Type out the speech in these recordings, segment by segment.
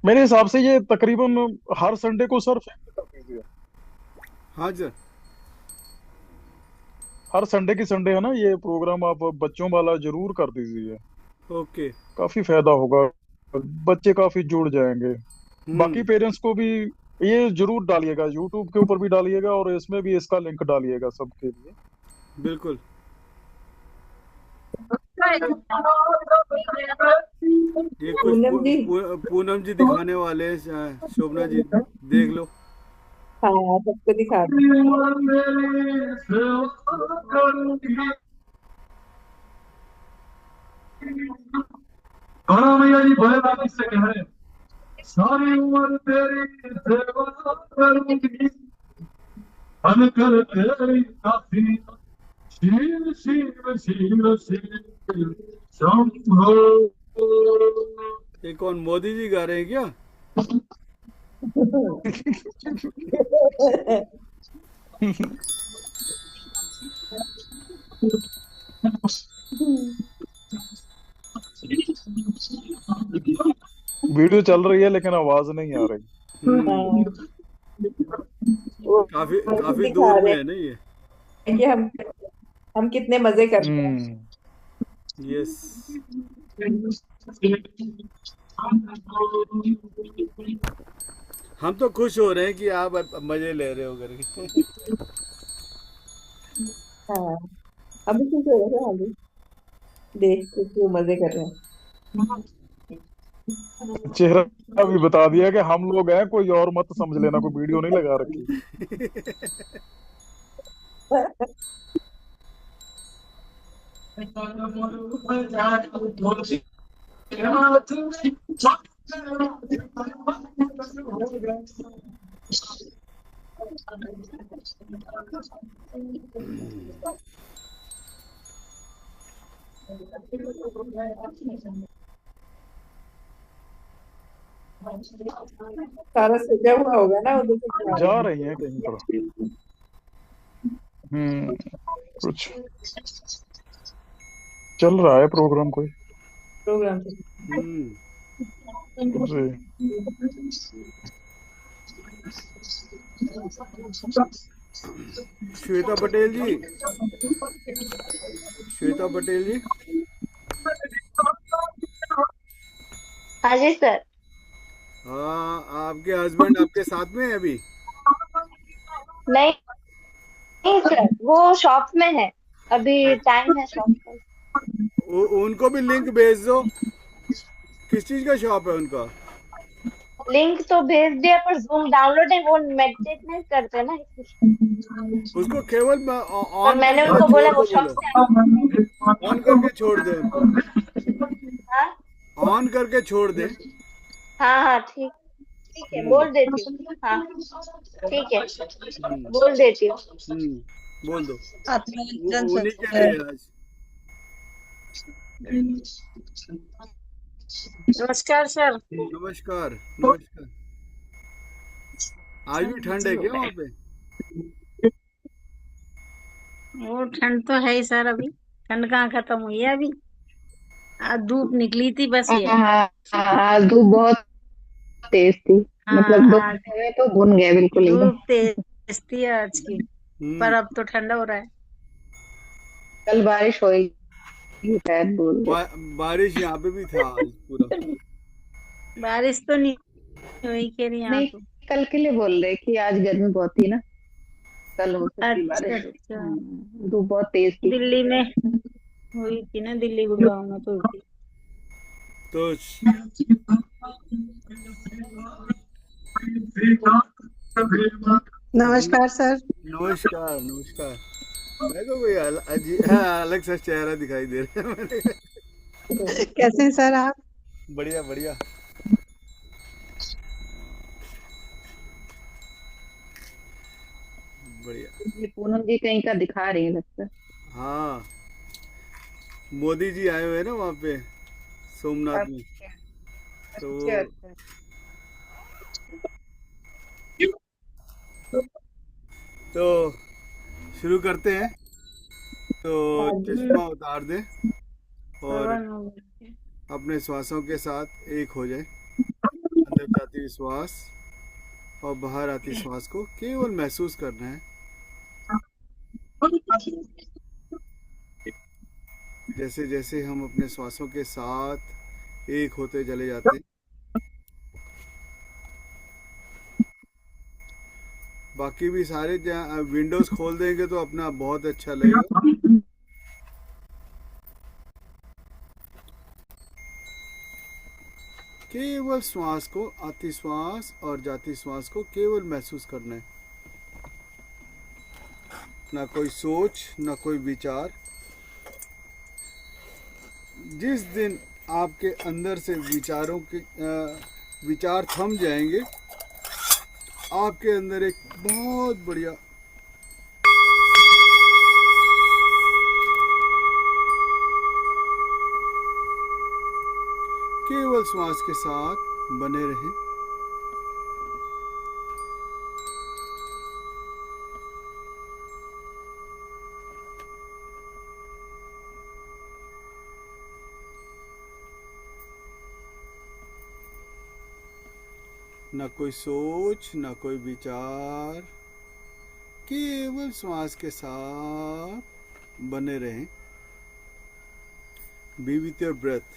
मेरे हिसाब से ये तकरीबन हर संडे को सर फिक्स कर दीजिए। हाँ सर। हर संडे की संडे है ना, ये प्रोग्राम आप बच्चों वाला जरूर कर दीजिए। ओके। काफी फायदा होगा, बच्चे काफी जुड़ जाएंगे। बाकी हम्म। पेरेंट्स को भी ये जरूर डालिएगा, यूट्यूब के ऊपर भी डालिएगा और इसमें भी इसका लिंक डालिएगा सबके लिए। बिल्कुल। ये कुछ पूनम जी। पूनम जी दिखाने वाले हैं, शोभना जी देख लो। हाँ, सबको दिखा दो। हाँ भैया जी, भोले बाबा से कह रहे हैं, सारी उम्र तेरी सेवा करूंगी, बन कर तेरी दासी, शिव शिव शिव शिव शंभो। ये कौन, मोदी जी गा रहे हैं क्या? वीडियो चल रही है लेकिन आवाज नहीं आ रही। हम्म। हाँ, वो काफी वो काफी दिखा दूर में रहे है ना ये। हैं कि हम कितने मजे करते हैं। हम्म। यस। हम तो खुश हो रहे हैं कि आप मजे ले रहे हो करके। हाँ, अभी कुछ हो रहा है आगे, देख के क्यों मजे कर रहे चेहरा भी बता दिया कि हम लोग हैं, कोई और मत समझ लेना, कोई वीडियो नहीं लगा रखी। हैं। सारा सजा हुआ होगा ना उधर से जा रहे जा हैं। रही हैं कहीं पर। कुछ चल रहा है प्रोग्राम कोई। प्रोग्राम से। हम्म। जी। श्वेता पटेल जी, श्वेता पटेल जी। हाँ जी सर। हाँ, आपके हस्बैंड आपके साथ में है अभी? नहीं, नहीं सर, वो शॉप में है, अभी टाइम है शॉप का। उनको भी लिंक भेज दो। किस चीज का शॉप है उनका? लिंक तो भेज दिया पर जूम डाउनलोड है, वो मेडिटेट नहीं करते ना इसलिए। उसको केवल पर ऑन मैंने करके उनको छोड़ बोला वो दो शॉप बोलो। से आके। ऑन करके छोड़ दे उनको। हाँ ऑन करके छोड़ दे। हाँ हाँ, ठीक, ठीक है, हम्म। बोल देती हूँ। हाँ ठीक है, हम्म। बोल देती हूँ। बोल दो। अभिनंदन उन्हीं के लिए सर। है आज। नमस्कार सर। नमस्कार नमस्कार। आज भी ठंड है हो क्या गए। वहाँ पे? वो ठंड तो है ही सर, अभी ठंड कहाँ खत्म हुई है अभी। आज धूप निकली थी बस ये। हाँ हाँ, धूप बहुत तेज थी। हाँ, मतलब आज दोपहर में तो भुन गए बिल्कुल एकदम। धूप तेज थी आज की। हम्म। पर अब तो ठंडा हो रहा है। कल बारिश होगी शायद बोल रहे। बारिश यहाँ पे भी था आज पूरा। बारिश तो नहीं हुई कह रही यहाँ नहीं, तो। कल के लिए बोल रहे कि आज गर्मी बहुत थी ना, कल हो सकती अच्छा बारिश। अच्छा। धूप बहुत तेज थी। दिल्ली में हुई थी ना, दिल्ली गुड़गांव में तो हुई थी। तो नमस्कार सर। नमस्कार नमस्कार। मेरे को कोई हाँ, अलग सा चेहरा दिखाई दे रहा है मेरे। कैसे हैं सर आप? बढ़िया बढ़िया। बढ़िया। ये पूनम जी कहीं का दिखा रही है लगता है। हाँ, मोदी जी आए हुए हैं ना वहाँ पे, सोमनाथ में। अच्छा तो अच्छा अच्छा। तो शुरू करते हैं। तो हाँ जी। चश्मा उतार दें और श्रवण हो गया। अपने श्वासों के साथ एक हो जाए। अंदर जाती श्वास और बाहर आती श्वास को केवल महसूस करना है। जैसे जैसे हम अपने श्वासों के साथ एक होते चले जाते हैं, बाकी भी सारे विंडोज खोल देंगे तो अपना बहुत अच्छा लगेगा। केवल श्वास को, आती श्वास और जाती श्वास को केवल महसूस करना है। ना कोई सोच, ना कोई विचार। जिस दिन आपके अंदर से विचारों के विचार थम जाएंगे, आपके अंदर एक बहुत बढ़िया केवल श्वास के साथ बने रहें। न कोई सोच, न कोई विचार, केवल श्वास के साथ बने रहें। Be with your breath.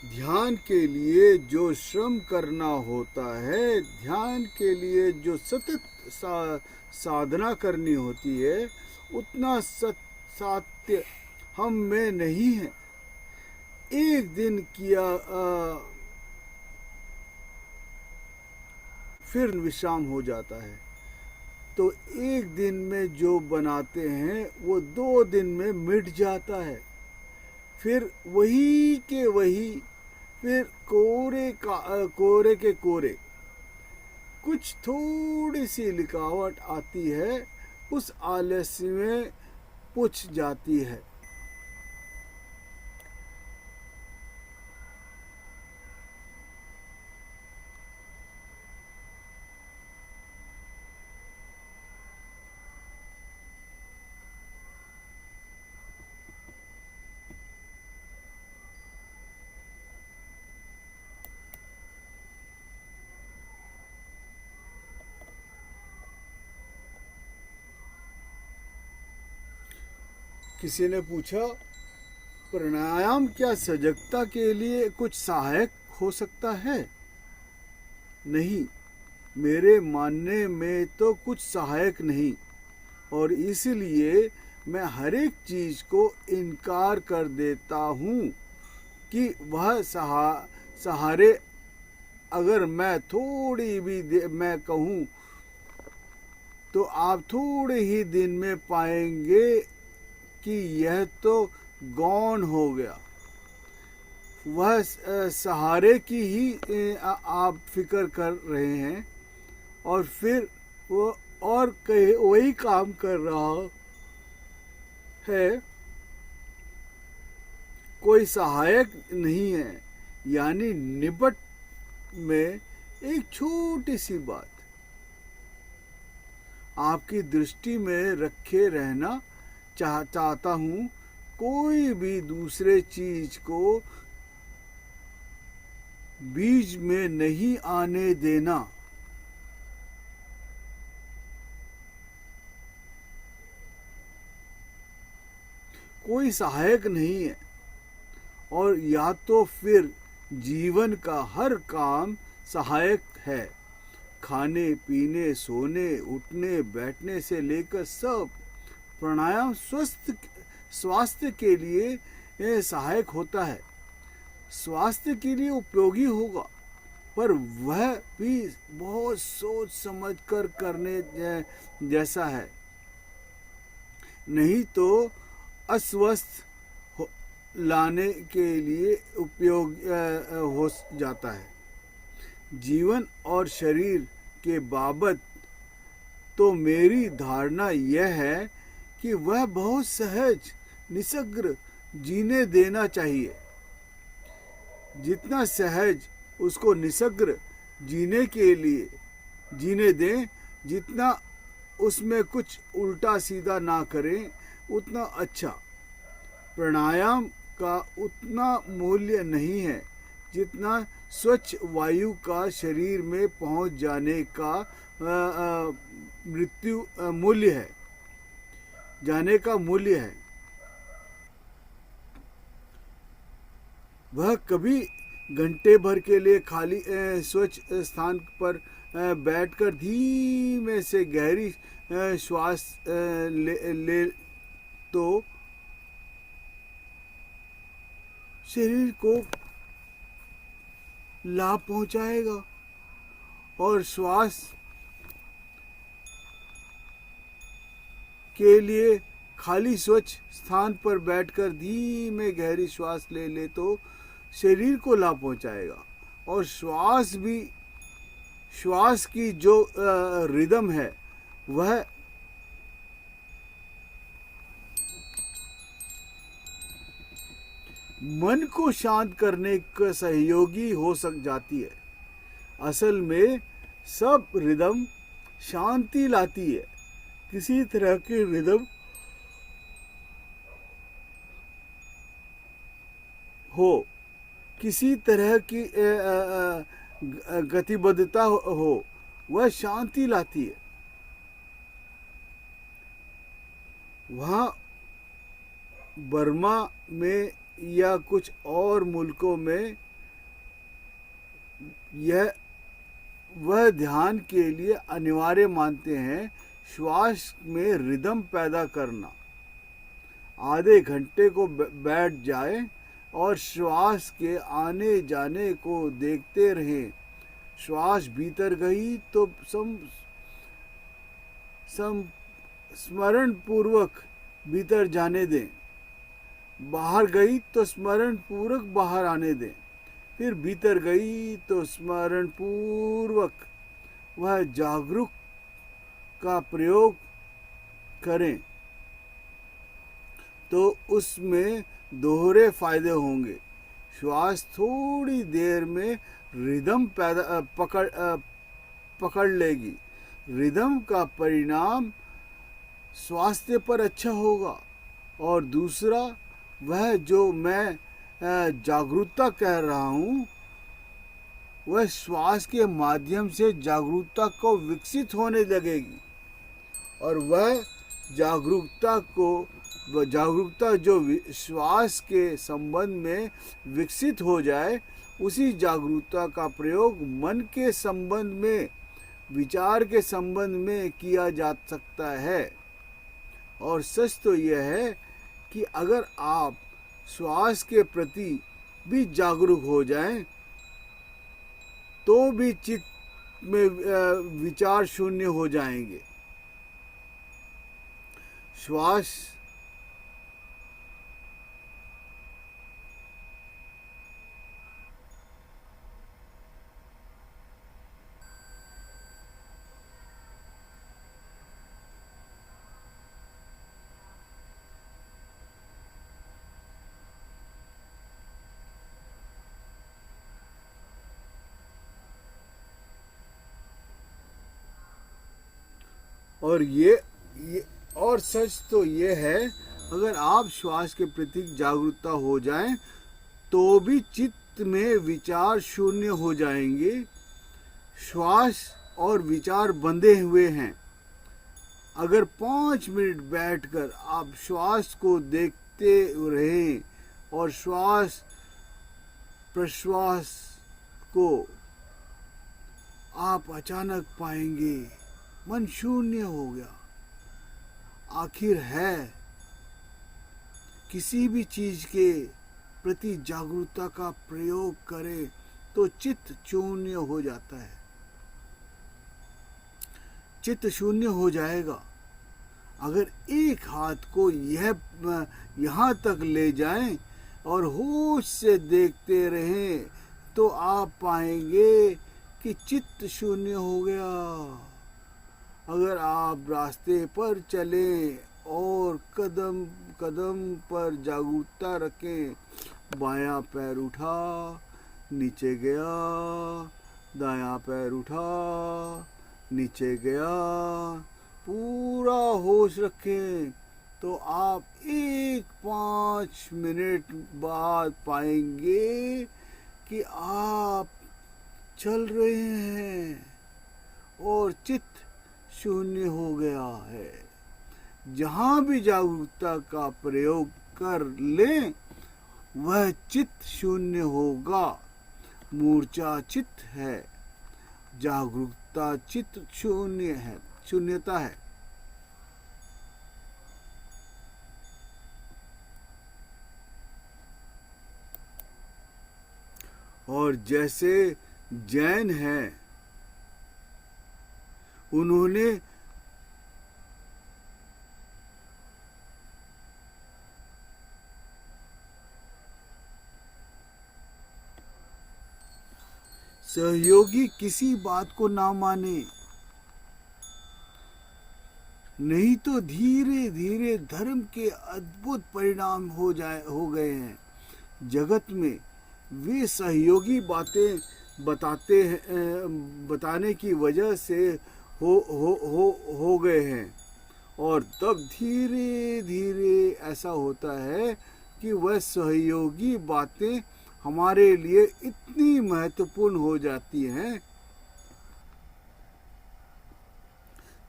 ध्यान के लिए जो श्रम करना होता है, ध्यान के लिए जो सतत साधना करनी होती है, उतना सात्य हम में नहीं है। एक दिन किया फिर विश्राम हो जाता है। तो एक दिन में जो बनाते हैं वो 2 दिन में मिट जाता है। फिर वही के वही, फिर कोरे के कोरे कुछ थोड़ी सी लिकावट आती है, उस आलस्य में पूछ जाती है। किसी ने पूछा, प्राणायाम क्या सजगता के लिए कुछ सहायक हो सकता है? नहीं, मेरे मानने में तो कुछ सहायक नहीं, और इसलिए मैं हर एक चीज को इनकार कर देता हूँ कि वह सहारे। अगर मैं थोड़ी भी मैं कहूँ तो आप थोड़े ही दिन में पाएंगे कि यह तो गौण हो गया। वह सहारे की ही आप फिक्र कर रहे हैं, और फिर वो और कहीं वही काम कर रहा है, कोई सहायक नहीं है। यानी निपट में एक छोटी सी बात आपकी दृष्टि में रखे रहना चाहता हूँ कोई भी दूसरे चीज को बीच में नहीं आने देना। कोई सहायक नहीं है, और या तो फिर जीवन का हर काम सहायक है। खाने पीने, सोने, उठने, बैठने से लेकर सब प्राणायाम स्वास्थ्य के लिए सहायक होता है, स्वास्थ्य के लिए उपयोगी होगा, पर वह भी बहुत सोच समझ कर करने जैसा है, नहीं तो अस्वस्थ लाने के लिए उपयोग हो जाता है। जीवन और शरीर के बाबत तो मेरी धारणा यह है कि वह बहुत सहज निसग्र जीने देना चाहिए। जितना सहज उसको निसग्र जीने के लिए जीने दें, जितना उसमें कुछ उल्टा सीधा ना करें, उतना अच्छा। प्राणायाम का उतना मूल्य नहीं है जितना स्वच्छ वायु का शरीर में पहुंच जाने का मृत्यु मूल्य है, जाने का मूल्य है। वह कभी घंटे भर के लिए खाली स्वच्छ स्थान पर बैठकर धीमे से गहरी श्वास ले तो शरीर को लाभ पहुंचाएगा, और श्वास के लिए खाली स्वच्छ स्थान पर बैठकर धीमे गहरी श्वास ले तो शरीर को लाभ पहुंचाएगा। और श्वास की जो रिदम है वह मन को शांत करने का सहयोगी हो जाती है। असल में सब रिदम शांति लाती है। किसी तरह की रिदम हो, किसी तरह की गतिबद्धता हो, वह शांति लाती है। वहाँ बर्मा में या कुछ और मुल्कों में वह ध्यान के लिए अनिवार्य मानते हैं श्वास में रिदम पैदा करना। आधे घंटे को बैठ जाए और श्वास के आने जाने को देखते रहें। श्वास भीतर गई तो स्मरण पूर्वक भीतर जाने दें, बाहर गई तो स्मरण पूर्वक बाहर आने दें, फिर भीतर गई तो स्मरण पूर्वक वह जागरूक का प्रयोग करें, तो उसमें दोहरे फायदे होंगे। श्वास थोड़ी देर में रिदम पकड़ लेगी। रिदम का परिणाम स्वास्थ्य पर अच्छा होगा। और दूसरा, वह जो मैं जागरूकता कह रहा हूँ, वह श्वास के माध्यम से जागरूकता को विकसित होने लगेगी। और वह जागरूकता जो श्वास के संबंध में विकसित हो जाए, उसी जागरूकता का प्रयोग मन के संबंध में, विचार के संबंध में किया जा सकता है। और सच तो यह है कि अगर आप श्वास के प्रति भी जागरूक हो जाएं, तो भी चित्त में विचार शून्य हो जाएंगे। श्वास और ये और सच तो ये है, अगर आप श्वास के प्रति जागरूकता हो जाएं तो भी चित्त में विचार शून्य हो जाएंगे। श्वास और विचार बंधे हुए हैं। अगर 5 मिनट बैठकर आप श्वास को देखते रहें और श्वास प्रश्वास को, आप अचानक पाएंगे मन शून्य हो गया। आखिर है किसी भी चीज के प्रति जागरूकता का प्रयोग करें तो चित्त शून्य हो जाता है। चित्त शून्य हो जाएगा। अगर एक हाथ को यहाँ तक ले जाएं और होश से देखते रहें तो आप पाएंगे कि चित्त शून्य हो गया। अगर आप रास्ते पर चलें और कदम कदम पर जागरूकता रखें, बायां पैर उठा, नीचे गया, दायां पैर उठा, नीचे गया, पूरा होश रखें तो आप 5 मिनट बाद पाएंगे कि आप चल रहे हैं और चित्त शून्य हो गया है। जहाँ भी जागरूकता का प्रयोग कर लें वह चित्त शून्य होगा। मूर्छा चित्त है, जागरूकता चित्त शून्य है, शून्यता है। और जैसे जैन हैं, उन्होंने सहयोगी किसी बात को ना माने, नहीं तो धीरे धीरे धर्म के अद्भुत परिणाम हो गए हैं। जगत में वे सहयोगी बातें बताने की वजह से हो गए हैं और तब धीरे धीरे ऐसा होता है कि वह सहयोगी बातें हमारे लिए इतनी महत्वपूर्ण हो जाती हैं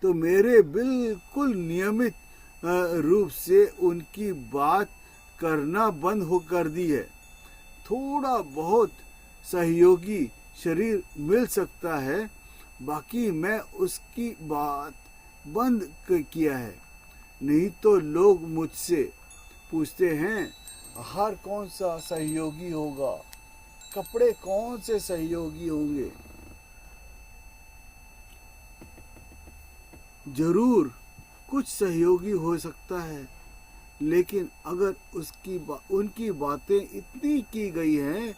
तो मेरे बिल्कुल नियमित रूप से उनकी बात करना बंद कर दी है। थोड़ा बहुत सहयोगी शरीर मिल सकता है, बाकी मैं उसकी बात बंद किया है। नहीं तो लोग मुझसे पूछते हैं आहार कौन सा सहयोगी होगा, कपड़े कौन से सहयोगी होंगे। जरूर कुछ सहयोगी हो सकता है, लेकिन अगर उनकी बातें इतनी की गई हैं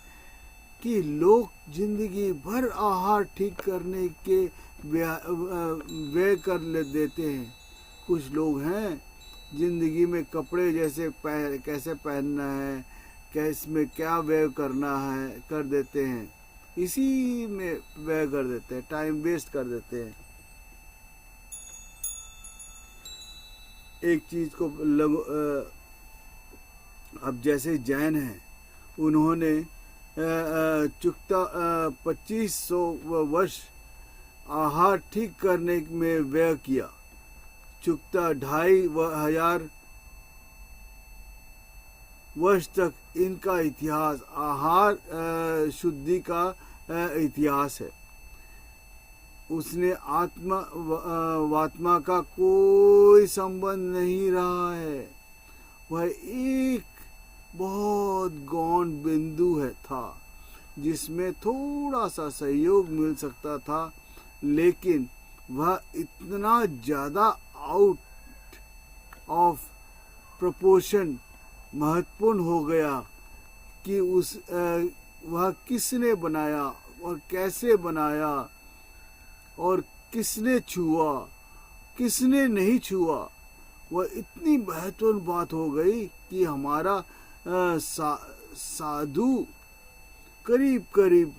कि लोग जिंदगी भर आहार ठीक करने के व्यय कर देते हैं। कुछ लोग हैं जिंदगी में कपड़े कैसे पहनना है, कैसे में क्या व्यय करना है कर देते हैं, इसी में व्यय कर देते हैं, टाइम वेस्ट कर देते हैं। एक चीज को अब जैसे जैन हैं, उन्होंने चुकता 2500 वर्ष आहार ठीक करने में व्यय किया। चुकता 2500 वर्ष तक इनका इतिहास आहार शुद्धि का इतिहास है। उसने आत्मा का कोई संबंध नहीं रहा है। वह एक बहुत गौण बिंदु था जिसमें थोड़ा सा सहयोग मिल सकता था, लेकिन वह इतना ज़्यादा आउट ऑफ प्रोपोर्शन महत्वपूर्ण हो गया कि वह किसने बनाया और कैसे बनाया और किसने छुआ किसने नहीं छुआ, वह इतनी महत्वपूर्ण बात हो गई कि हमारा साधु करीब करीब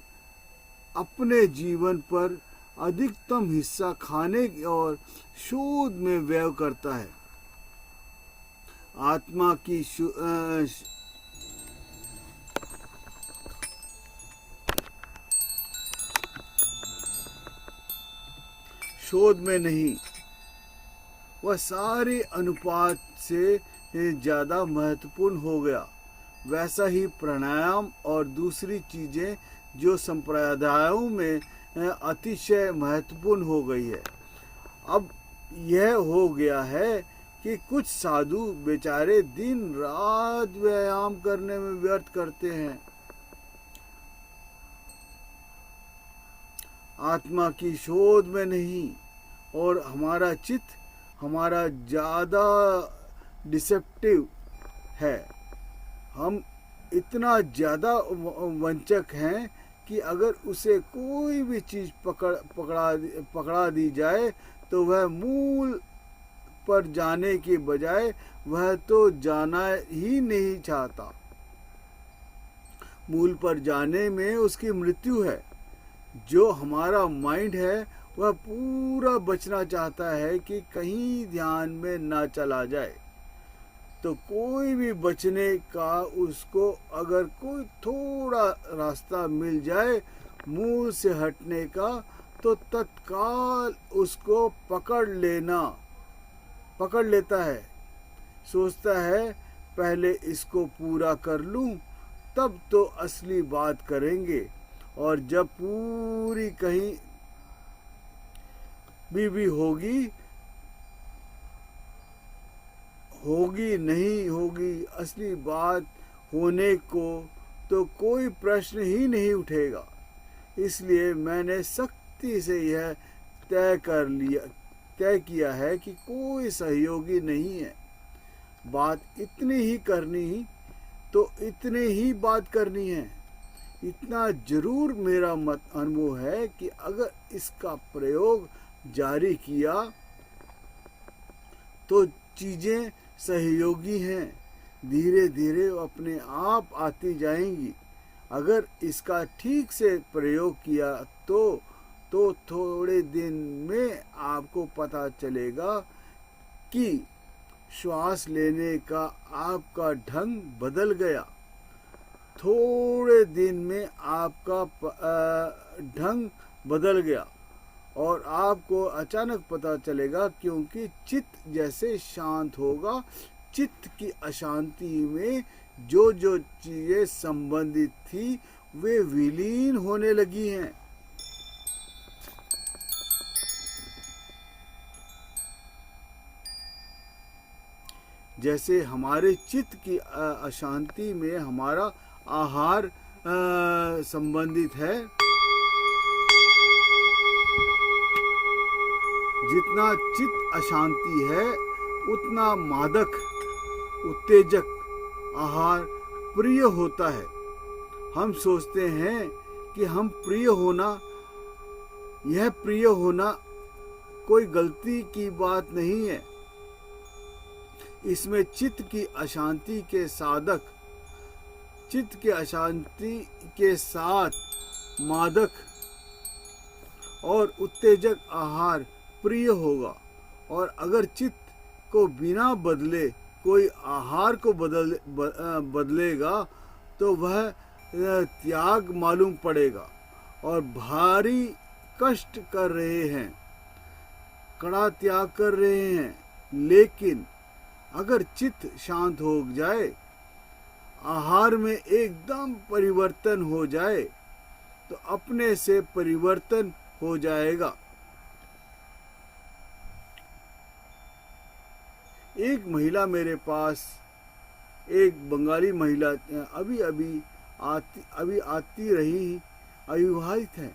अपने जीवन पर अधिकतम हिस्सा खाने और शोध में व्यय करता है। आत्मा की शोध में नहीं, वह सारे अनुपात से ज़्यादा महत्वपूर्ण हो गया। वैसा ही प्राणायाम और दूसरी चीज़ें जो संप्रदायों में अतिशय महत्वपूर्ण हो गई है। अब यह हो गया है कि कुछ साधु बेचारे दिन रात व्यायाम करने में व्यर्थ करते हैं। आत्मा की शोध में नहीं, और हमारा चित्त हमारा ज़्यादा डिसेप्टिव है। हम इतना ज़्यादा वंचक हैं कि अगर उसे कोई भी चीज़ पकड़ा दी जाए तो वह मूल पर जाने के बजाय वह तो जाना ही नहीं चाहता। मूल पर जाने में उसकी मृत्यु है। जो हमारा माइंड है वह पूरा बचना चाहता है कि कहीं ध्यान में ना चला जाए। तो कोई भी बचने का उसको अगर कोई थोड़ा रास्ता मिल जाए मूल से हटने का, तो तत्काल उसको पकड़ लेता है। सोचता है पहले इसको पूरा कर लूं तब तो असली बात करेंगे। और जब पूरी कहीं भी होगी नहीं होगी असली बात होने को, तो कोई प्रश्न ही नहीं उठेगा। इसलिए मैंने सख्ती से यह तय किया है कि कोई सहयोगी नहीं है। बात इतनी ही करनी, तो इतने ही बात करनी है। इतना जरूर मेरा अनुभव है कि अगर इसका प्रयोग जारी किया तो चीज़ें सहयोगी हैं, धीरे धीरे अपने आप आती जाएंगी। अगर इसका ठीक से प्रयोग किया तो थोड़े दिन में आपको पता चलेगा कि श्वास लेने का आपका ढंग बदल गया। थोड़े दिन में आपका ढंग बदल गया और आपको अचानक पता चलेगा, क्योंकि चित्त जैसे शांत होगा, चित्त की अशांति में जो जो चीज़ें संबंधित थी वे विलीन होने लगी हैं। जैसे हमारे चित्त की अशांति में हमारा आहार संबंधित है, जितना चित्त अशांति है उतना मादक उत्तेजक आहार प्रिय होता है। हम सोचते हैं कि हम यह प्रिय होना कोई गलती की बात नहीं है। इसमें चित्त की अशांति के साथ मादक और उत्तेजक आहार प्रिय होगा। और अगर चित्त को बिना बदले कोई आहार को बदलेगा तो वह त्याग मालूम पड़ेगा और भारी कष्ट कर रहे हैं, कड़ा त्याग कर रहे हैं। लेकिन अगर चित्त शांत हो जाए, आहार में एकदम परिवर्तन हो जाए, तो अपने से परिवर्तन हो जाएगा। एक महिला मेरे पास, एक बंगाली महिला अभी आती रही, अविवाहित है।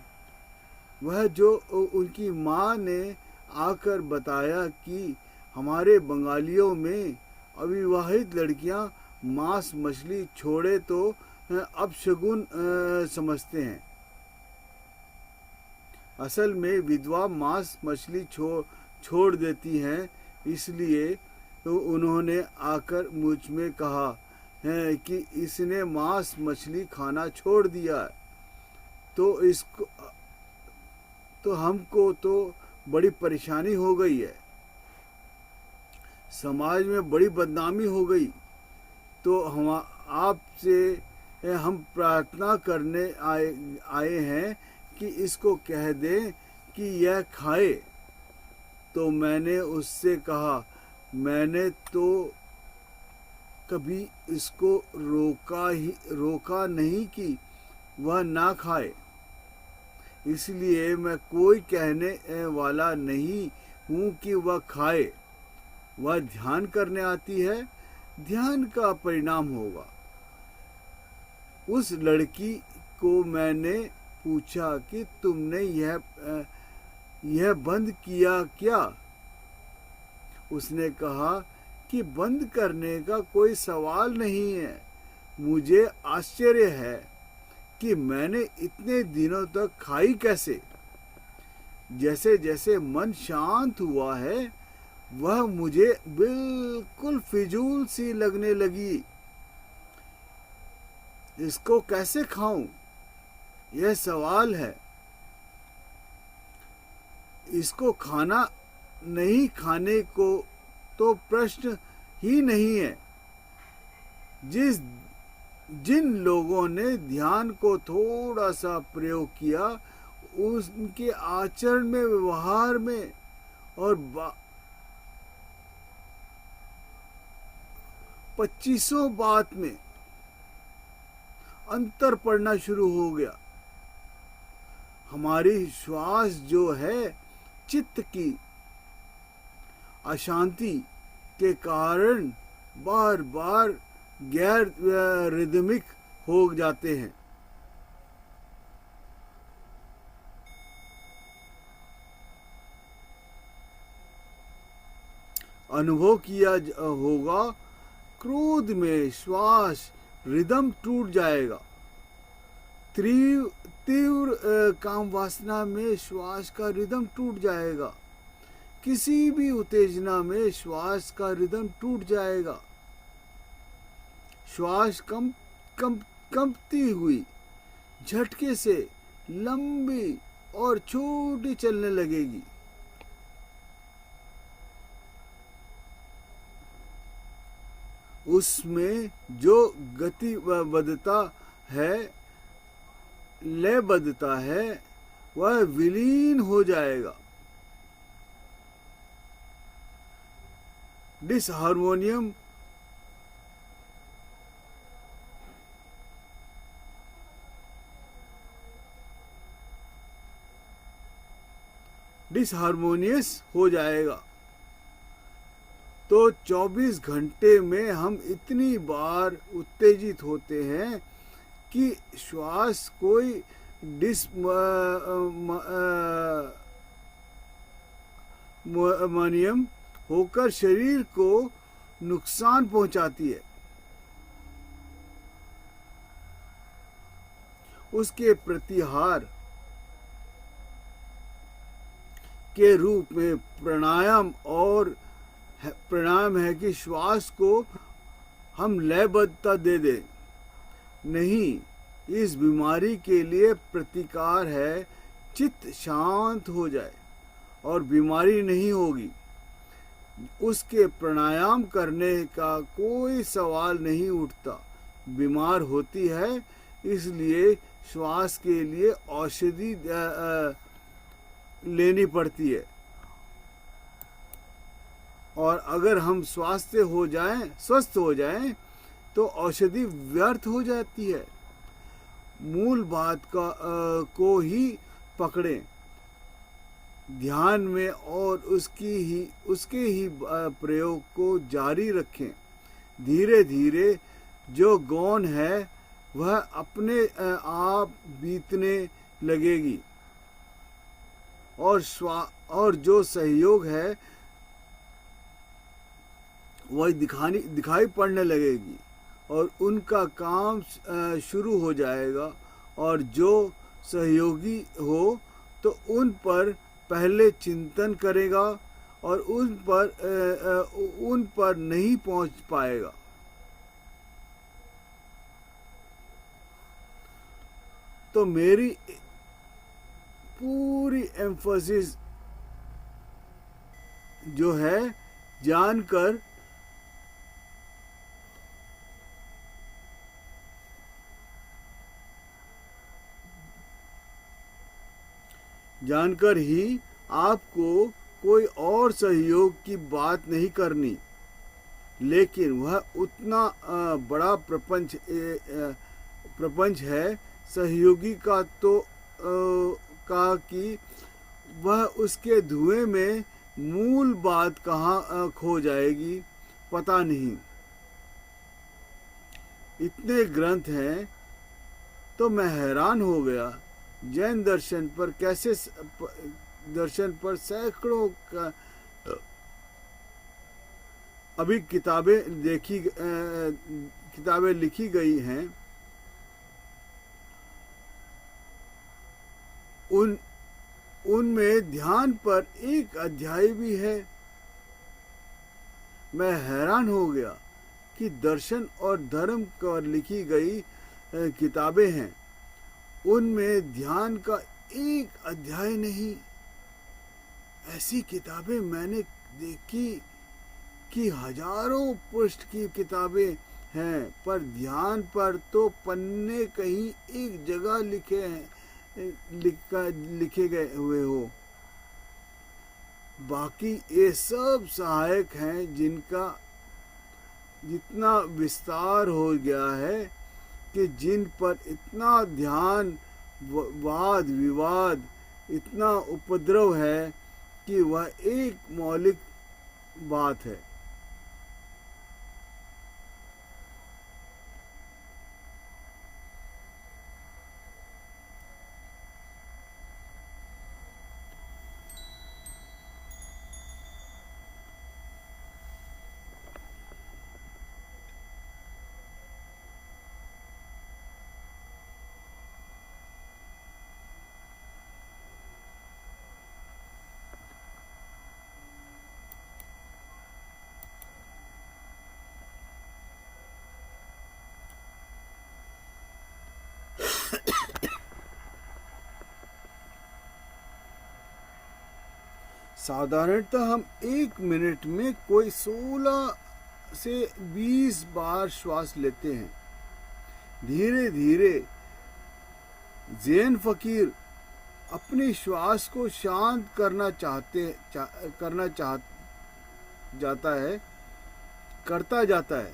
वह जो उनकी माँ ने आकर बताया कि हमारे बंगालियों में अविवाहित लड़कियां मांस मछली छोड़े तो अपशगुन समझते हैं। असल में विधवा मांस मछली छोड़ देती हैं। इसलिए तो उन्होंने आकर मुझ में कहा है कि इसने मांस मछली खाना छोड़ दिया, तो हमको तो बड़ी परेशानी हो गई है। समाज में बड़ी बदनामी हो गई। तो हम आपसे हम प्रार्थना करने आए हैं कि इसको कह दें कि यह खाए। तो मैंने उससे कहा, मैंने तो कभी इसको रोका नहीं कि वह ना खाए, इसलिए मैं कोई कहने वाला नहीं हूँ कि वह खाए। वह ध्यान करने आती है, ध्यान का परिणाम होगा। उस लड़की को मैंने पूछा कि तुमने यह बंद किया क्या? उसने कहा कि बंद करने का कोई सवाल नहीं है। मुझे आश्चर्य है कि मैंने इतने दिनों तक खाई कैसे। जैसे जैसे मन शांत हुआ है, वह मुझे बिल्कुल फिजूल सी लगने लगी। इसको कैसे खाऊं, यह सवाल है। इसको खाना नहीं खाने को तो प्रश्न ही नहीं है। जिन लोगों ने ध्यान को थोड़ा सा प्रयोग किया, उनके आचरण में, व्यवहार में और 2500 बात में अंतर पड़ना शुरू हो गया। हमारी श्वास जो है, चित्त की अशांति के कारण बार बार गैर रिदमिक हो जाते हैं। अनुभव किया होगा, क्रोध में श्वास रिदम टूट जाएगा। तीव्र काम वासना में श्वास का रिदम टूट जाएगा। किसी भी उत्तेजना में श्वास का रिदम टूट जाएगा। श्वास कंपती हुई झटके से लंबी और छोटी चलने लगेगी। उसमें जो गतिबद्धता है, लयबद्धता है, वह विलीन हो जाएगा। डिसहार्मोनियम डिसहार्मोनियस हो जाएगा। तो 24 घंटे में हम इतनी बार उत्तेजित होते हैं कि श्वास कोई डिसहार्मोनियम होकर शरीर को नुकसान पहुंचाती है। उसके प्रतिहार के रूप में प्राणायाम है कि श्वास को हम लयबद्धता दे दें। नहीं, इस बीमारी के लिए प्रतिकार है, चित्त शांत हो जाए और बीमारी नहीं होगी। उसके प्राणायाम करने का कोई सवाल नहीं उठता। बीमार होती है, इसलिए श्वास के लिए औषधि लेनी पड़ती है। और अगर हम स्वस्थ हो जाएं तो औषधि व्यर्थ हो जाती है। मूल बात को ही पकड़ें ध्यान में और उसके ही प्रयोग को जारी रखें। धीरे धीरे जो गौण है वह अपने आप बीतने लगेगी और जो सहयोग है वह दिखाई पड़ने लगेगी और उनका काम शुरू हो जाएगा। और जो सहयोगी हो तो उन पर पहले चिंतन करेगा और उन पर नहीं पहुंच पाएगा। तो मेरी पूरी एम्फोसिस जो है जानकर ही आपको कोई और सहयोग की बात नहीं करनी, लेकिन वह उतना बड़ा प्रपंच है सहयोगी का तो का कि वह उसके धुएं में मूल बात कहाँ खो जाएगी पता नहीं। इतने ग्रंथ हैं तो मैं हैरान हो गया। जैन दर्शन पर सैकड़ों का अभी किताबें लिखी गई हैं। उनमें ध्यान पर एक अध्याय भी है। मैं हैरान हो गया कि दर्शन और धर्म पर लिखी गई किताबें हैं, उनमें ध्यान का एक अध्याय नहीं। ऐसी किताबें मैंने देखी कि हजारों पृष्ठ की किताबें हैं, पर ध्यान पर तो पन्ने कहीं एक जगह लिखे गए हुए हो। बाकी ये सब सहायक हैं जिनका जितना विस्तार हो गया है कि जिन पर इतना ध्यान, वाद विवाद, इतना उपद्रव है कि वह एक मौलिक बात है। साधारणतः हम 1 मिनट में कोई 16 से 20 बार श्वास लेते हैं। धीरे धीरे ज़ेन फकीर अपने श्वास को शांत करता जाता है।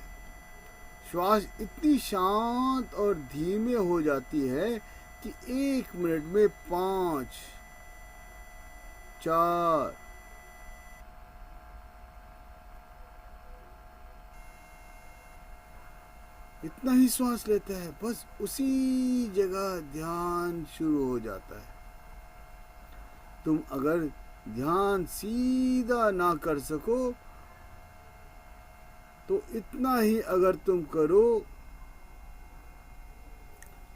श्वास इतनी शांत और धीमे हो जाती है कि 1 मिनट में 5, 4, इतना ही श्वास लेता है। बस उसी जगह ध्यान शुरू हो जाता है। तुम अगर ध्यान सीधा ना कर सको तो इतना ही अगर तुम करो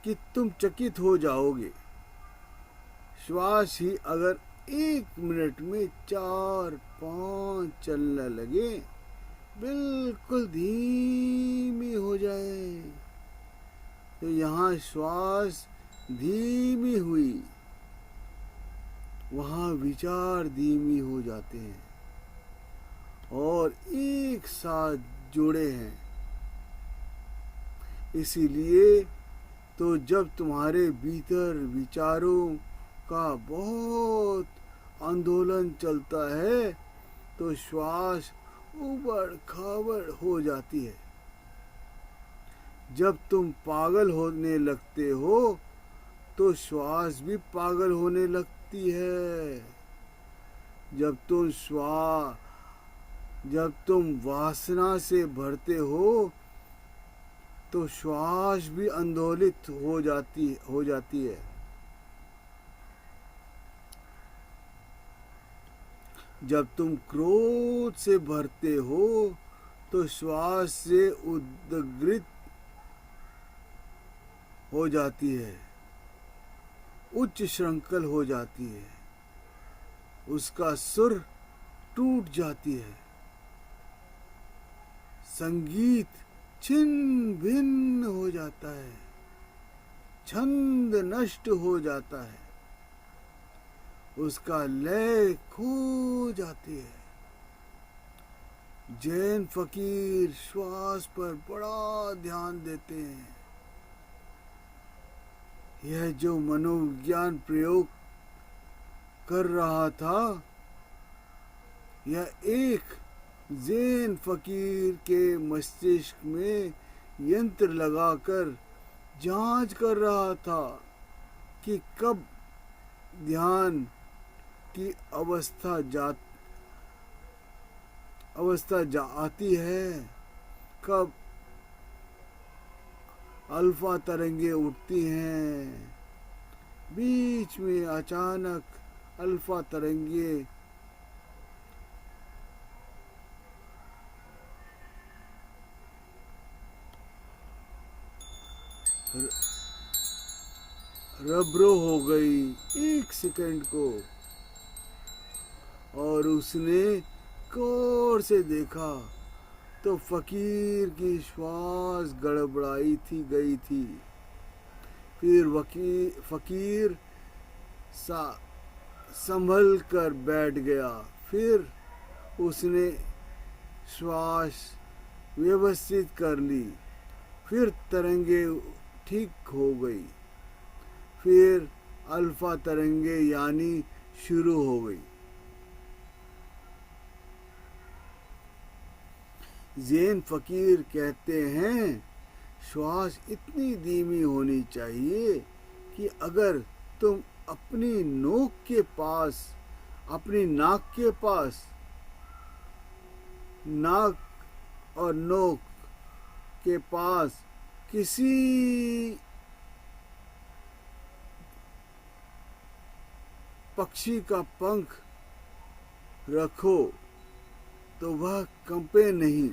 कि तुम चकित हो जाओगे। श्वास ही अगर 1 मिनट में 4-5 चलने लगे, बिल्कुल धीमी हो जाए, तो यहाँ श्वास धीमी हुई, वहाँ विचार धीमी हो जाते हैं और एक साथ जुड़े हैं। इसीलिए तो जब तुम्हारे भीतर विचारों का बहुत आंदोलन चलता है तो श्वास उबड़ खाबड़ हो जाती है। जब तुम पागल होने लगते हो तो श्वास भी पागल होने लगती है। जब तुम वासना से भरते हो तो श्वास भी आंदोलित हो जाती है। जब तुम क्रोध से भरते हो तो श्वास से उद्ग्रित हो जाती है, उच्च श्रृंखल हो जाती है, उसका सुर टूट जाती है, संगीत छिन्न भिन्न हो जाता है, छंद नष्ट हो जाता है, उसका लय खो जाती है। जैन फकीर श्वास पर बड़ा ध्यान देते हैं। यह जो मनोविज्ञान प्रयोग कर रहा था, यह एक जैन फकीर के मस्तिष्क में यंत्र लगाकर जांच कर रहा था कि कब ध्यान की अवस्था आती है, कब अल्फा तरंगे उठती हैं। बीच में अचानक अल्फा तरंगे रब्रो हो गई 1 सेकंड को, और उसने गौर से देखा तो फकीर की श्वास गड़बड़ाई गई थी। फिर फकीर संभल कर बैठ गया। फिर उसने श्वास व्यवस्थित कर ली। फिर तरंगे ठीक हो गई। फिर अल्फा तरंगे यानी शुरू हो गई। जैन फकीर कहते हैं, श्वास इतनी धीमी होनी चाहिए कि अगर तुम अपनी नोक के पास, अपनी नाक के पास, नाक और नोक के पास किसी पक्षी का पंख रखो तो वह कंपे नहीं।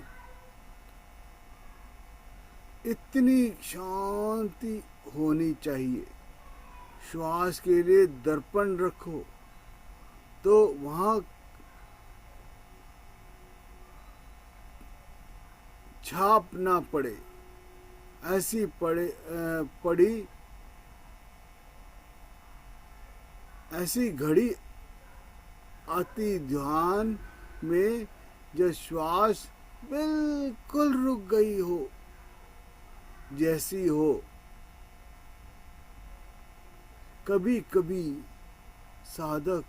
इतनी शांति होनी चाहिए। श्वास के लिए दर्पण रखो तो वहाँ छाप ना पड़े। ऐसी ऐसी घड़ी आती ध्यान में जब श्वास बिल्कुल रुक गई हो, जैसी हो। कभी कभी साधक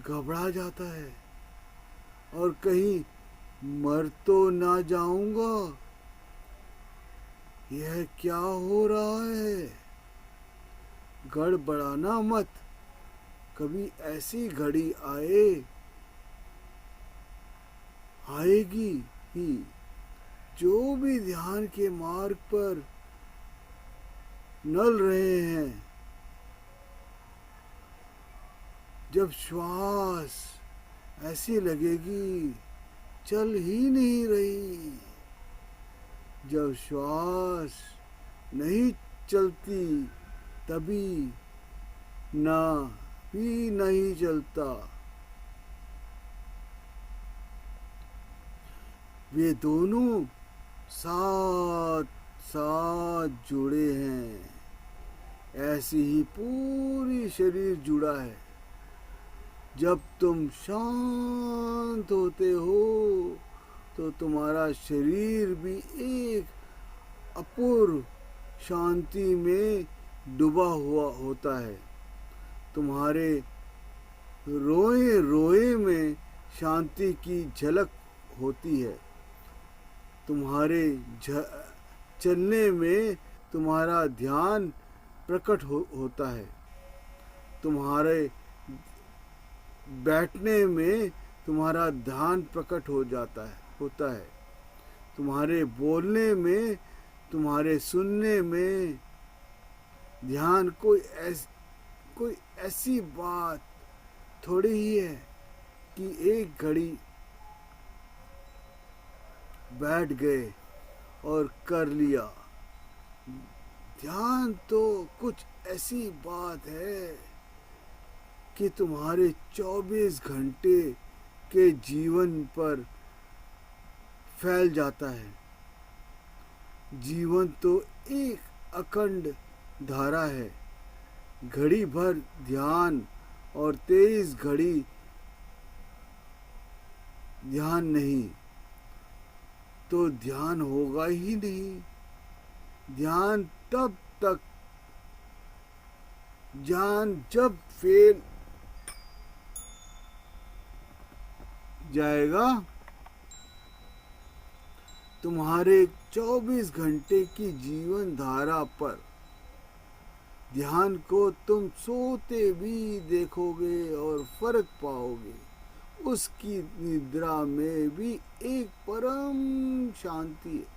घबरा जाता है और कहीं मर तो ना जाऊंगा, यह क्या हो रहा है। गड़बड़ाना मत। कभी ऐसी घड़ी आएगी ही। जो भी ध्यान के मार्ग पर नल रहे हैं, जब श्वास ऐसी लगेगी चल ही नहीं रही, जब श्वास नहीं चलती तभी ना भी नहीं चलता। वे दोनों साथ साथ जुड़े हैं। ऐसे ही पूरी शरीर जुड़ा है। जब तुम शांत होते हो तो तुम्हारा शरीर भी एक अपूर्व शांति में डूबा हुआ होता है। तुम्हारे रोए रोए में शांति की झलक होती है। तुम्हारे चलने में तुम्हारा ध्यान प्रकट होता है। तुम्हारे बैठने में तुम्हारा ध्यान प्रकट होता है। तुम्हारे बोलने में, तुम्हारे सुनने में ध्यान कोई ऐसी बात थोड़ी ही है कि एक घड़ी बैठ गए और कर लिया। ध्यान तो कुछ ऐसी बात है कि तुम्हारे 24 घंटे के जीवन पर फैल जाता है। जीवन तो एक अखंड धारा है। घड़ी भर ध्यान और 23 घड़ी ध्यान नहीं। तो ध्यान होगा ही नहीं। ध्यान तब तक, ध्यान जब फेल जाएगा, तुम्हारे 24 घंटे की जीवन धारा पर ध्यान को तुम सोते भी देखोगे और फर्क पाओगे। उसकी निद्रा में भी एक परम शांति है।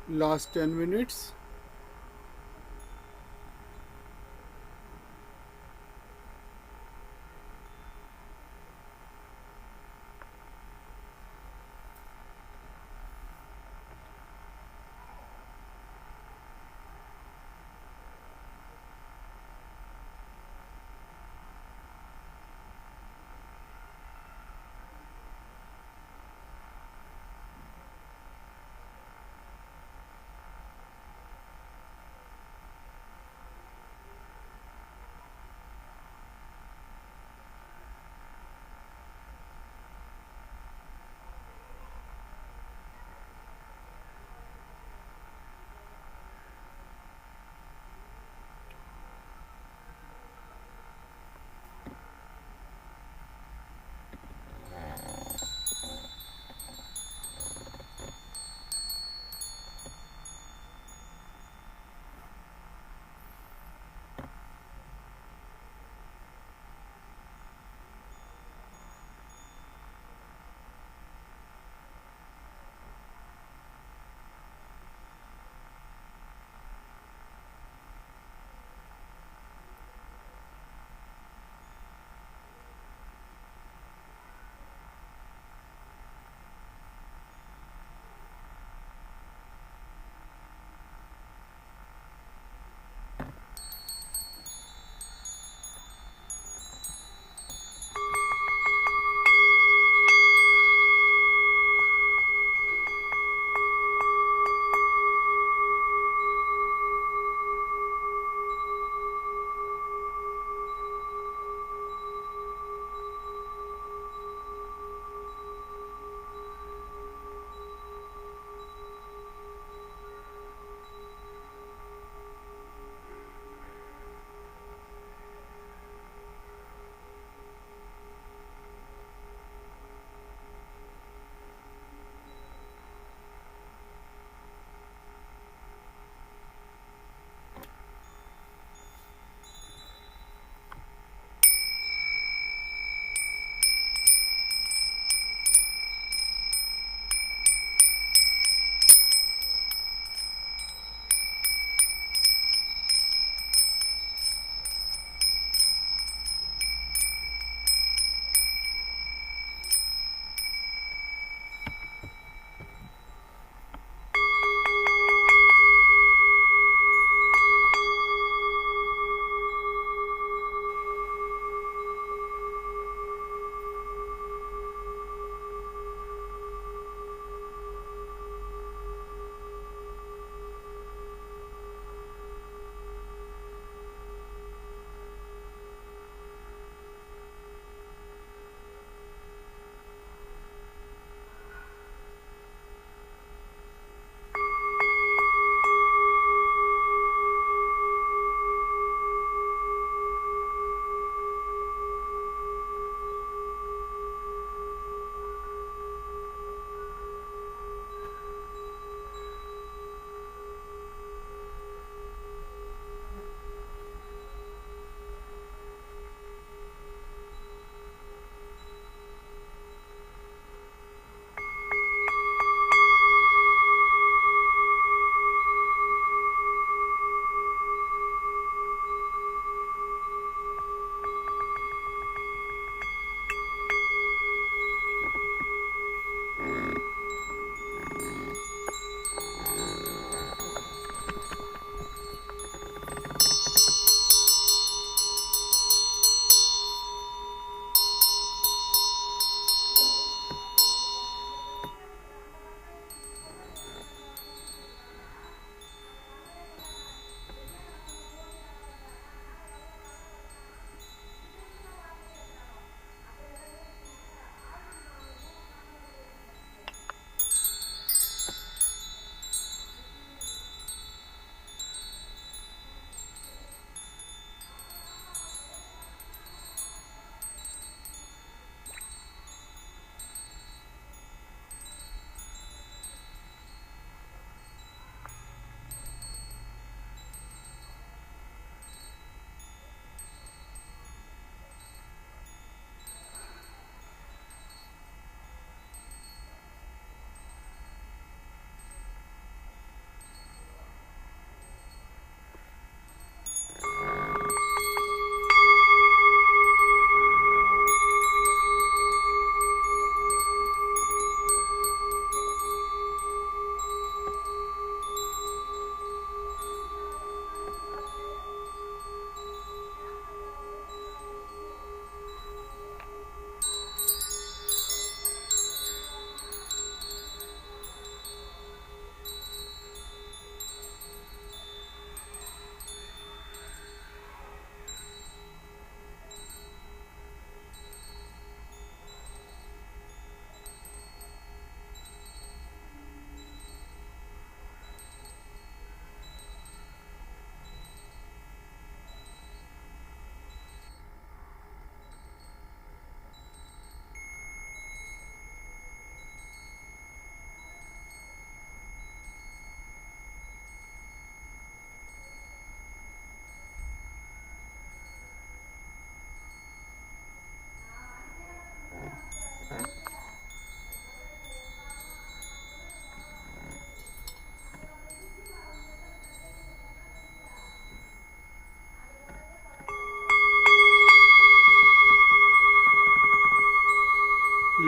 Last 10 minutes.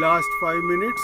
Last 5 minutes.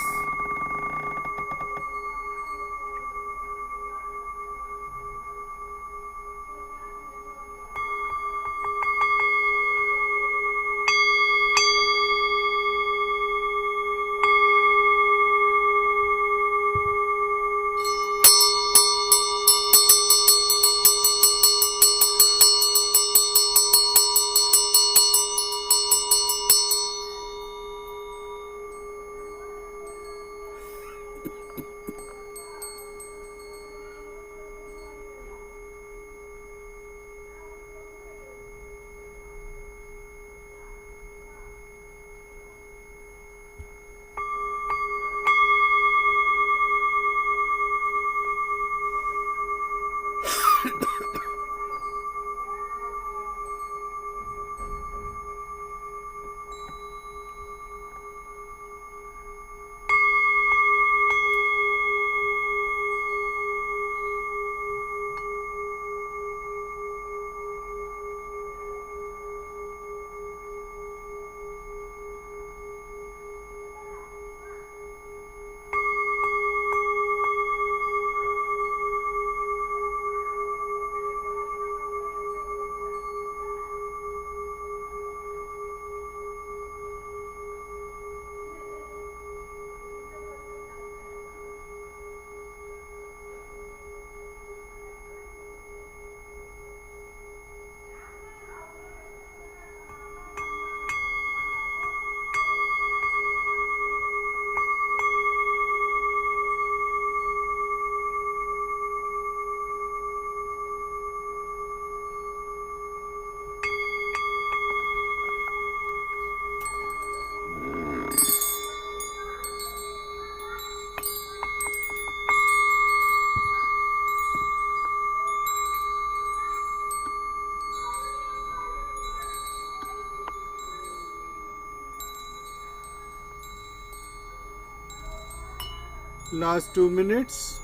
Last 2 minutes.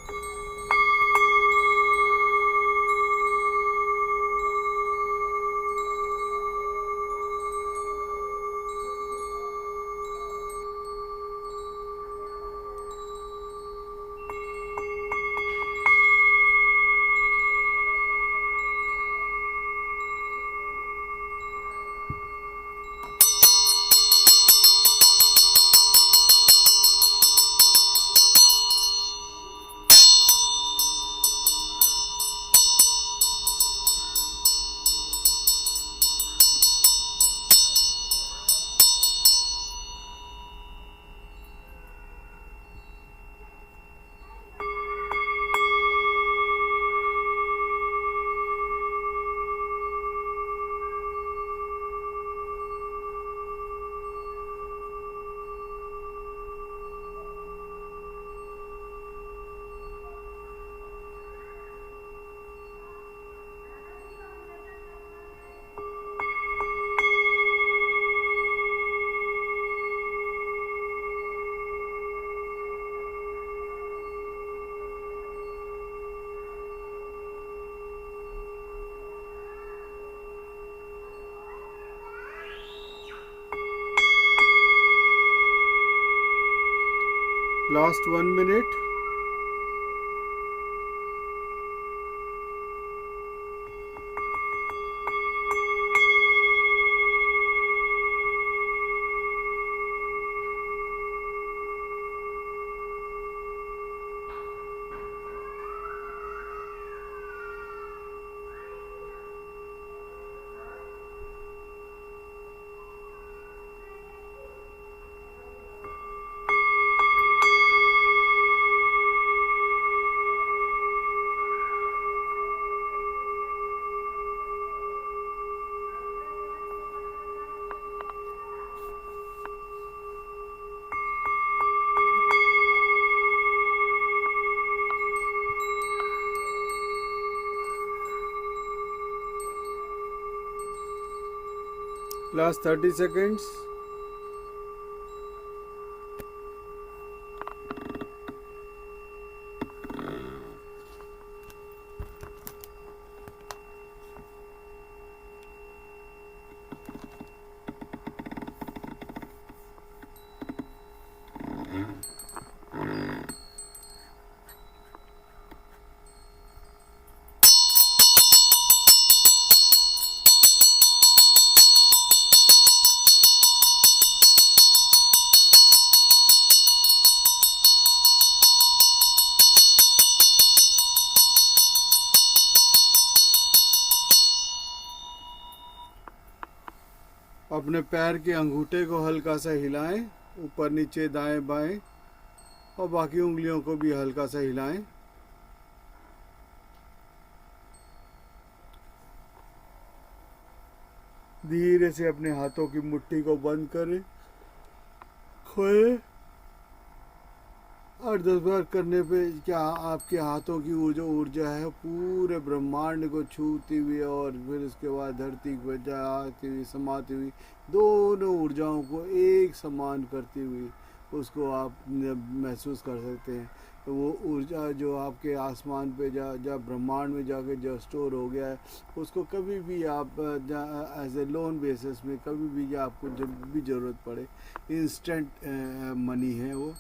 Last 1 minute. Last 30 seconds. अपने पैर के अंगूठे को हल्का सा हिलाएं, ऊपर नीचे दाएं बाएं, और बाकी उंगलियों को भी हल्का सा हिलाएं। धीरे से अपने हाथों की मुट्ठी को बंद करें, खोलें, और 10 बार करने पे क्या आपके हाथों की वो जो ऊर्जा है पूरे ब्रह्मांड को छूती हुई और फिर उसके बाद धरती पर जाती हुई समाती हुई दोनों ऊर्जाओं को एक समान करती हुई उसको आप महसूस कर सकते हैं। तो वो ऊर्जा जो आपके आसमान पे जा ब्रह्मांड में जाके जो स्टोर हो गया है उसको कभी भी आप एज ए लोन बेसिस में कभी भी आपको जब भी ज़रूरत पड़े, इंस्टेंट मनी है वो,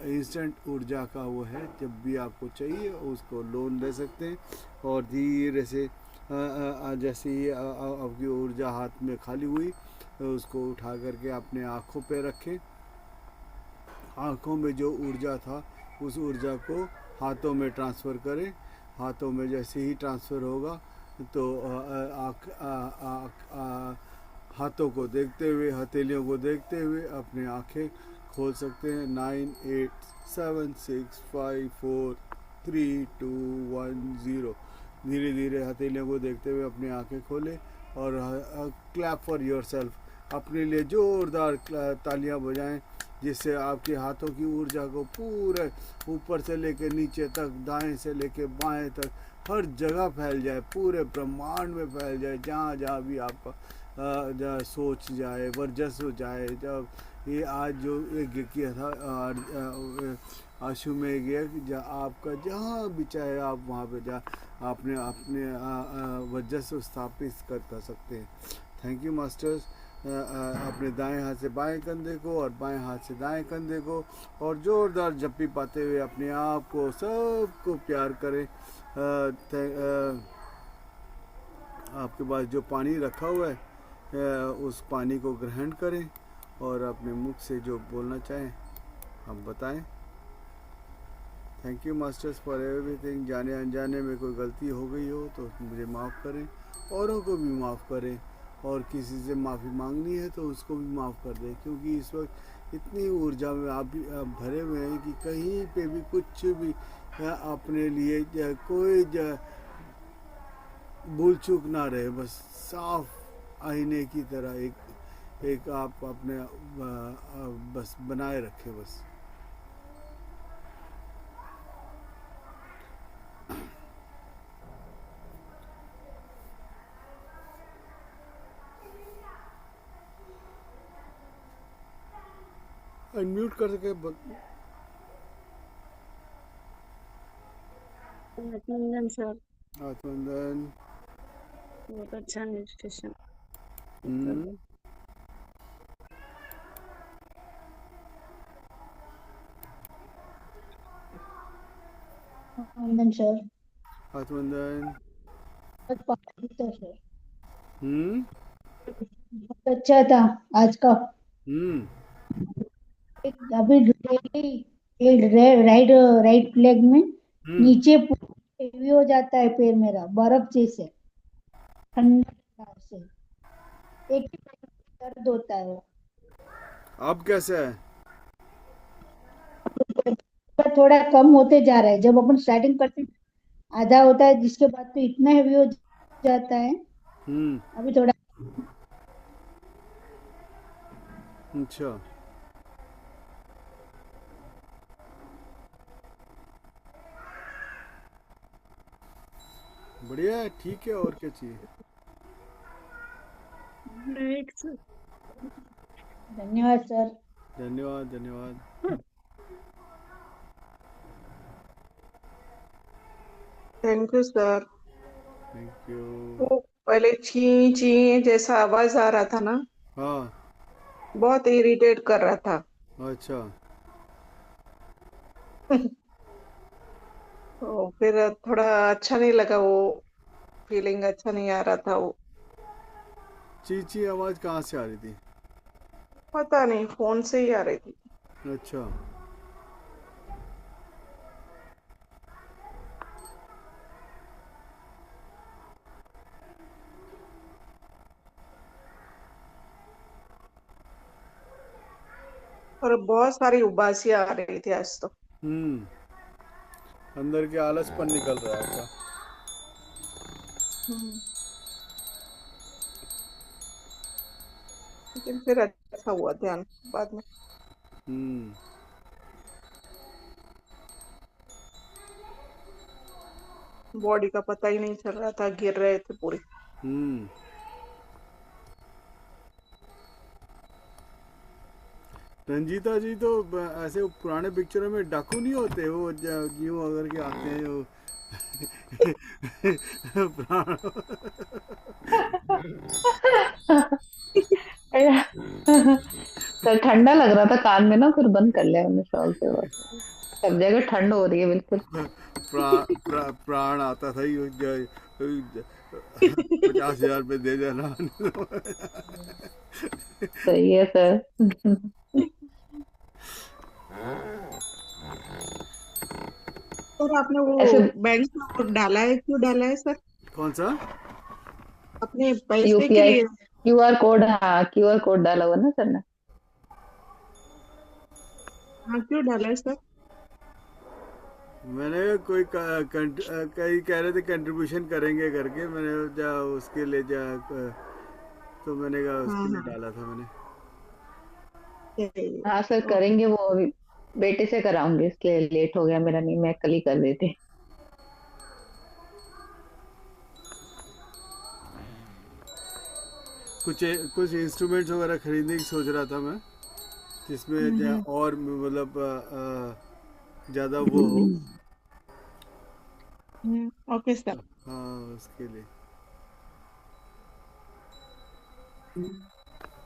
इंस्टेंट ऊर्जा का वो है, जब भी आपको चाहिए उसको लोन ले सकते हैं। और धीरे से जैसे ही आपकी ऊर्जा हाथ में खाली हुई तो उसको उठा करके अपने आँखों पे रखें। आँखों में जो ऊर्जा था उस ऊर्जा को हाथों में ट्रांसफ़र करें। हाथों में जैसे ही ट्रांसफ़र होगा तो हाथों को देखते हुए, हथेलियों को देखते हुए अपने आँखें खोल सकते हैं। 9 8 7 6 5 4 3 2 1 0। धीरे धीरे हथेलियों को देखते हुए अपनी आँखें खोलें और क्लैप फॉर योर सेल्फ, अपने लिए ज़ोरदार तालियां बजाएं, जिससे आपके हाथों की ऊर्जा को पूरे ऊपर से लेके नीचे तक, दाएं से लेके बाएं तक हर जगह फैल जाए, पूरे ब्रह्मांड में फैल जाए। जहाँ जहाँ भी आपका सोच जाए, वर्चस्व जाए। जब ये आज जो यज्ञ किया था अश्वमेध यज्ञ, आपका जहाँ भी चाहे आप वहाँ पे जा अपने अपने वर्चस्व स्थापित कर सकते हैं। Thank you masters. अपने दाएं हाथ से बाएं कंधे को और बाएं हाथ से दाएं कंधे को और ज़ोरदार जप्पी पाते हुए अपने आप को सबको प्यार करें। आपके पास जो पानी रखा हुआ है उस पानी को ग्रहण करें और अपने मुख से जो बोलना चाहें हम बताएं। Thank you masters for everything. जाने अनजाने में कोई गलती हो गई हो तो मुझे माफ़ करें, औरों को भी माफ़ करें, और किसी से माफ़ी मांगनी है तो उसको भी माफ़ कर दें, क्योंकि इस वक्त इतनी ऊर्जा में आप भी भरे हुए हैं कि कहीं पे भी कुछ भी अपने लिए कोई भूल चूक ना रहे। बस साफ आईने की तरह एक आप अपने बस बनाए रखें बस। अनम्यूट कर सके आत्मवंदन सर, आत्मवंदन। बहुत अच्छा मेडिटेशन। आत्मवंदन सर। आत्मवंदन। सर बहुत अच्छा था आज का। अभी राइट राइट लेग में नीचे हेवी हो जाता है पैर मेरा, बर्फ जैसे ठंडा से एक दर्द होता है। अब कैसे है? थोड़ा कम होते जा रहा है। जब अपन स्टार्टिंग करते आधा होता है, जिसके बाद तो इतना हेवी हो जाता है। अभी थोड़ा अच्छा, बढ़िया है, ठीक है, और क्या चाहिए। धन्यवाद सर। धन्यवाद धन्यवाद। Thank you sir. Thank you. वो पहले ची ची जैसा आवाज आ रहा था ना, हाँ, बहुत इरिटेट कर रहा था। अच्छा। तो फिर थोड़ा अच्छा नहीं लगा, वो फीलिंग अच्छा नहीं आ रहा था। वो चीची आवाज कहाँ से आ रही थी? पता नहीं, फोन से ही आ रही थी। अच्छा, और बहुत सारी उबासी आ रही थी आज तो। अंदर के आलसपन निकल रहा था। लेकिन फिर अच्छा हुआ ध्यान बाद में। बॉडी का पता ही नहीं चल रहा था, गिर रहे थे पूरे। रंजीता जी तो ऐसे पुराने पिक्चरों में डाकू नहीं होते, वो यूं अगर के आते हैं वो तो ठंडा लग रहा था कान में ना, फिर बंद कर लिया मैंने शॉल से। बस सब जगह ठंड हो रही है बिल्कुल। प्राण आता था ये 50,000 रुपये दे देना। सही है सर। और आपने वो ऐसे बैंक में डाला है, क्यों डाला है सर? कौन सा? अपने पैसे के यूपीआई लिए। क्यूआर कोड, हाँ क्यूआर कोड डाला हुआ ना सर ने। हाँ, क्यों डाला है सर? मैंने कोई कई कह रहे थे कंट्रीब्यूशन करेंगे करके, मैंने जा उसके लिए जा तो मैंने कहा उसके लिए डाला था मैंने। हाँ सर करेंगे, वो अभी बेटे से कराऊंगी, इसलिए लेट हो गया मेरा, नहीं मैं कल ही कर देती। कुछ इंस्ट्रूमेंट्स वगैरह खरीदने की सोच रहा था मैं, जिसमें और मतलब ज्यादा वो हो। Okay sir. हाँ उसके लिए।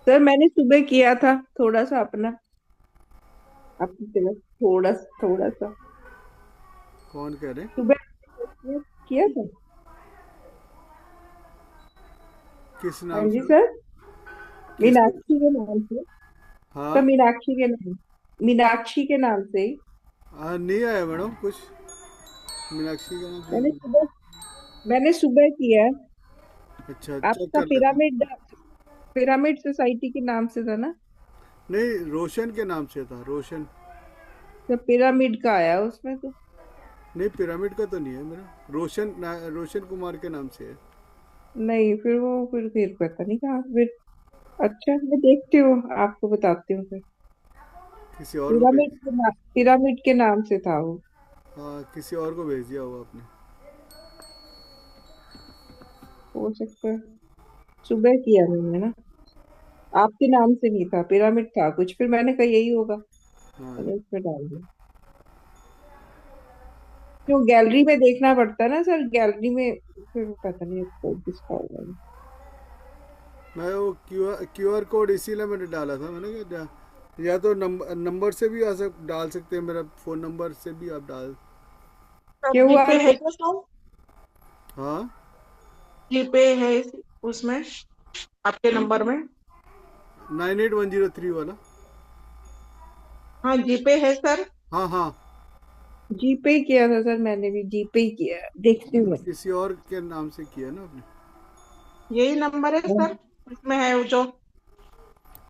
सर मैंने सुबह किया था थोड़ा सा अपनी तरफ, थोड़ा थोड़ा सा। कौन कह रहे? सुबह किया था। किस हाँ नाम जी से? सर, मीनाक्षी के नाम से। हाँ सर मीनाक्षी के नाम से ही। नहीं आया मैडम कुछ मीनाक्षी का नाम मैंने सुबह किया है। अच्छा, चेक आपका कर लेता हूँ। पिरामिड सोसाइटी के नाम से था ना? नहीं, रोशन के नाम से था, रोशन। तो पिरामिड का आया उसमें तो। नहीं, पिरामिड का तो नहीं है मेरा, रोशन कुमार के नाम से है। नहीं, फिर पता नहीं कहाँ फिर। अच्छा, मैं देखती हूँ, आपको बताती हूँ फिर। किसी और को पिरामिड के नाम से था वो। हाँ, किसी और को भेज दिया होगा आपने। हो सकता है, सुबह किया मैंने ना। आपके नाम से नहीं था, पिरामिड था कुछ, फिर मैंने कहा यही होगा, मैंने उसमें डाल दिया। क्यों, गैलरी में देखना पड़ता है ना सर, गैलरी में फिर पता नहीं किसका होगा। मैं वो क्यूआर कोड इसीलिए मैंने डाला था, मैंने कहा या तो नंबर से भी डाल सकते हैं, मेरा फोन नंबर से भी आप डाल। जीपे है क्या सर? हाँ, जीपे है उसमें, आपके नंबर में? 98103 वाला। हाँ, जीपे है सर। हाँ हाँ, जीपे किया था सर, मैंने भी जीपे ही किया, देखती हूँ। किसी और के नाम से किया ना आपने? यही नंबर है सर, इसमें है वो जो